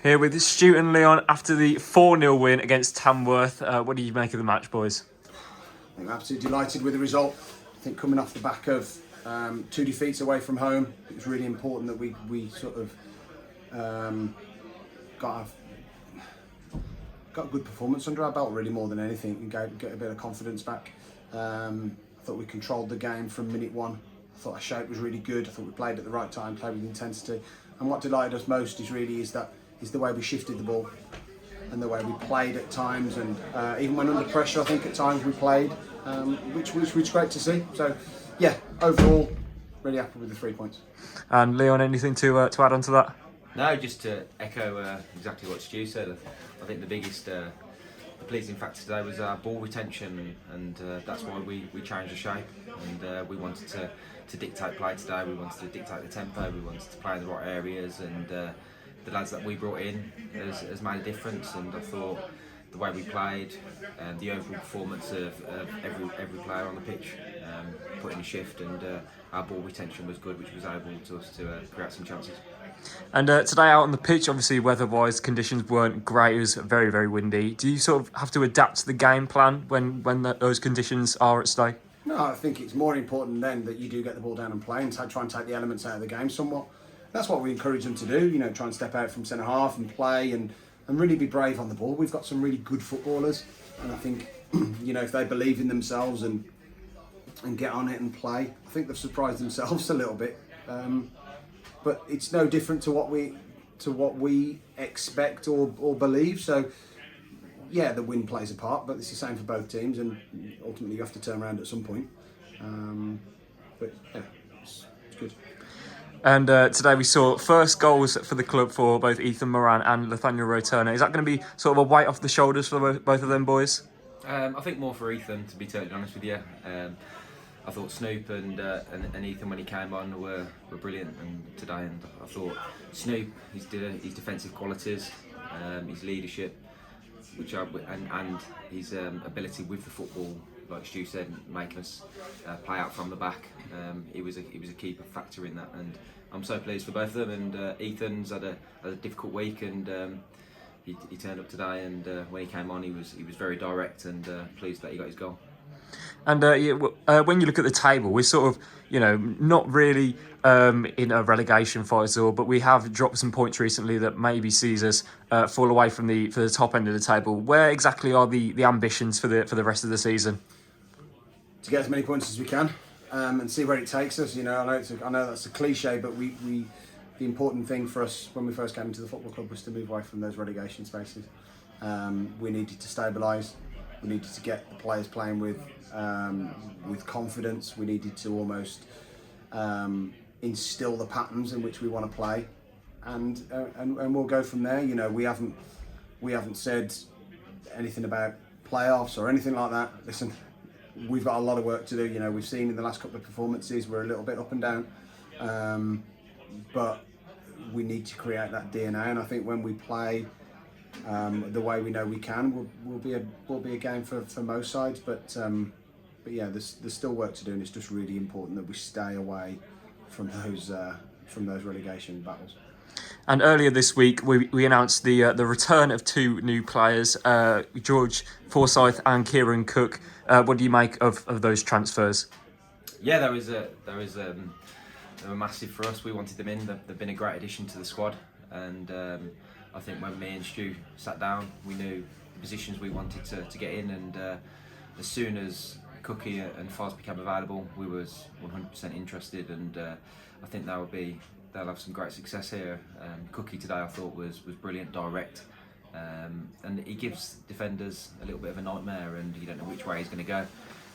Here with Stuart and Leon after the 4-0 win against Tamworth. What do you make of the match, boys? I'm absolutely delighted with the result. I think coming off the back of two defeats away from home, it was really important that we sort of got a good performance under our belt, really, more than anything, and get a bit of confidence back. I thought we controlled the game from minute one. I thought our shape was really good. I thought we played at the right time, played with intensity. And what delighted us most is the way we shifted the ball and the way we played at times, and even when under pressure, I think at times we played, which was great to see. So, yeah, overall, really happy with the 3 points. And Leon, anything to add on to that? No, just to echo exactly what Stu said. I think the biggest the pleasing factor today was our ball retention, and that's why we changed the shape, and we wanted to dictate play today. We wanted to dictate the tempo, we wanted to play in the right areas, and the lads that we brought in has made a difference. And I thought the way we played and the overall performance of every player on the pitch put in a shift, and our ball retention was good, which was able to create some chances. And today out on the pitch, obviously weather-wise, conditions weren't great. It was very, very windy. Do you sort of have to adapt to the game plan when those conditions are at stake? No, I think it's more important then that you do get the ball down and play and try and take the elements out of the game somewhat. That's what we encourage them to do, try and step out from centre half and play and really be brave on the ball. We've got some really good footballers, and I think, if they believe in themselves and get on it and play, I think they've surprised themselves a little bit. But it's no different to what we expect or believe. So, yeah, the win plays a part, but it's the same for both teams, and ultimately you have to turn around at some point. But yeah, it's good. And today we saw first goals for the club for both Ethan Moran and Nathaniel Roturner. Is that going to be sort of a weight off the shoulders for both of them boys? I think more for Ethan, to be totally honest with you. I thought Snoop and Ethan, when he came on, were brilliant today, and I thought Snoop, his defensive qualities, his leadership, and his ability with the football, like Stu said, making us play out from the back. He was a key factor in that, and I'm so pleased for both of them. And Ethan's had a difficult week, and he turned up today, and when he came on, he was very direct, and pleased that he got his goal. And when you look at the table, we're sort of, not really in a relegation fight at all, but we have dropped some points recently that maybe sees us fall away from the top end of the table. Where exactly are the ambitions for the rest of the season? To get as many points as we can and see where it takes us. I know that's a cliche, but the important thing for us when we first came into the football club was to move away from those relegation spaces. We needed to stabilise. We needed to get the players playing with confidence. We needed to almost instill the patterns in which we want to play, and we'll go from there. We haven't said anything about playoffs or anything like that. Listen, we've got a lot of work to do. We've seen in the last couple of performances we're a little bit up and down, but we need to create that DNA. And I think when we play the way we know we can, will be a game for most sides. But yeah, there's still work to do, and it's just really important that we stay away from those relegation battles. And earlier this week, we announced the return of two new players, George Forsyth and Kieran Cook. What do you make of those transfers? Yeah, they were massive for us. We wanted them in. They've been a great addition to the squad, and I think when me and Stu sat down, we knew the positions we wanted to get in, and as soon as Cookie and Foz became available, we was 100% interested, and I think they'll have some great success here. Cookie today I thought was brilliant, direct, and he gives defenders a little bit of a nightmare, and you don't know which way he's going to go.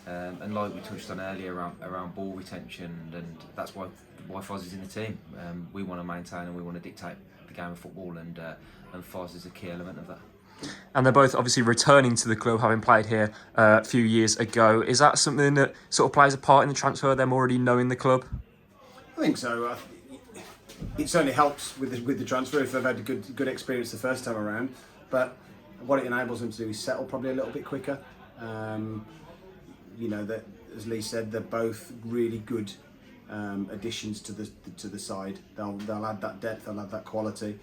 And like we touched on earlier around ball retention, and that's why Foz is in the team. We want to maintain and we want to dictate the game of football, and Foz is a key element of that. And they're both obviously returning to the club, having played here a few years ago. Is that something that sort of plays a part in the transfer, them already knowing the club? I think so. It certainly helps with the transfer if they've had a good experience the first time around. But what it enables them to do is settle probably a little bit quicker. That, as Lee said, they're both really good additions to the side. They'll add that depth, they'll add that quality.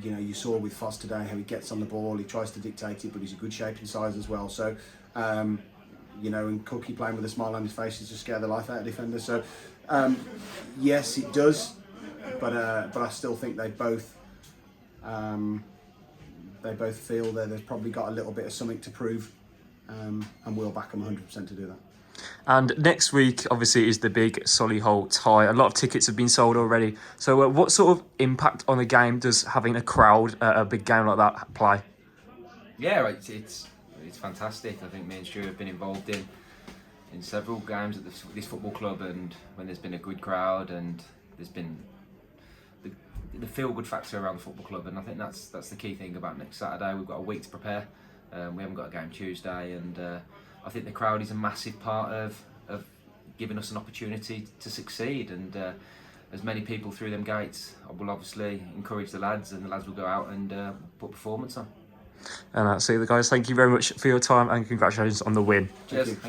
you know, you saw with Foss today how he gets on the ball, he tries to dictate it, but he's a good shape and size as well. So, you know, and Cookie playing with a smile on his face is to scare the life out of defenders. So, yes, it does, but I still think they both feel that they've probably got a little bit of something to prove, and we'll back them 100% to do that. And next week, obviously, is the big Solihull tie. A lot of tickets have been sold already. So what sort of impact on the game does having a crowd at a big game like that play? Yeah, it's fantastic. I think me and Stu have been involved in several games at this football club, and when there's been a good crowd and there's been the feel-good factor around the football club, and I think that's the key thing about next Saturday. We've got a week to prepare. We haven't got a game Tuesday, and I think the crowd is a massive part of giving us an opportunity to succeed. And as many people through them gates, I will obviously encourage the lads, and the lads will go out and put performance on. And that's it, guys. Thank you very much for your time, and congratulations on the win. Cheers. Thank you.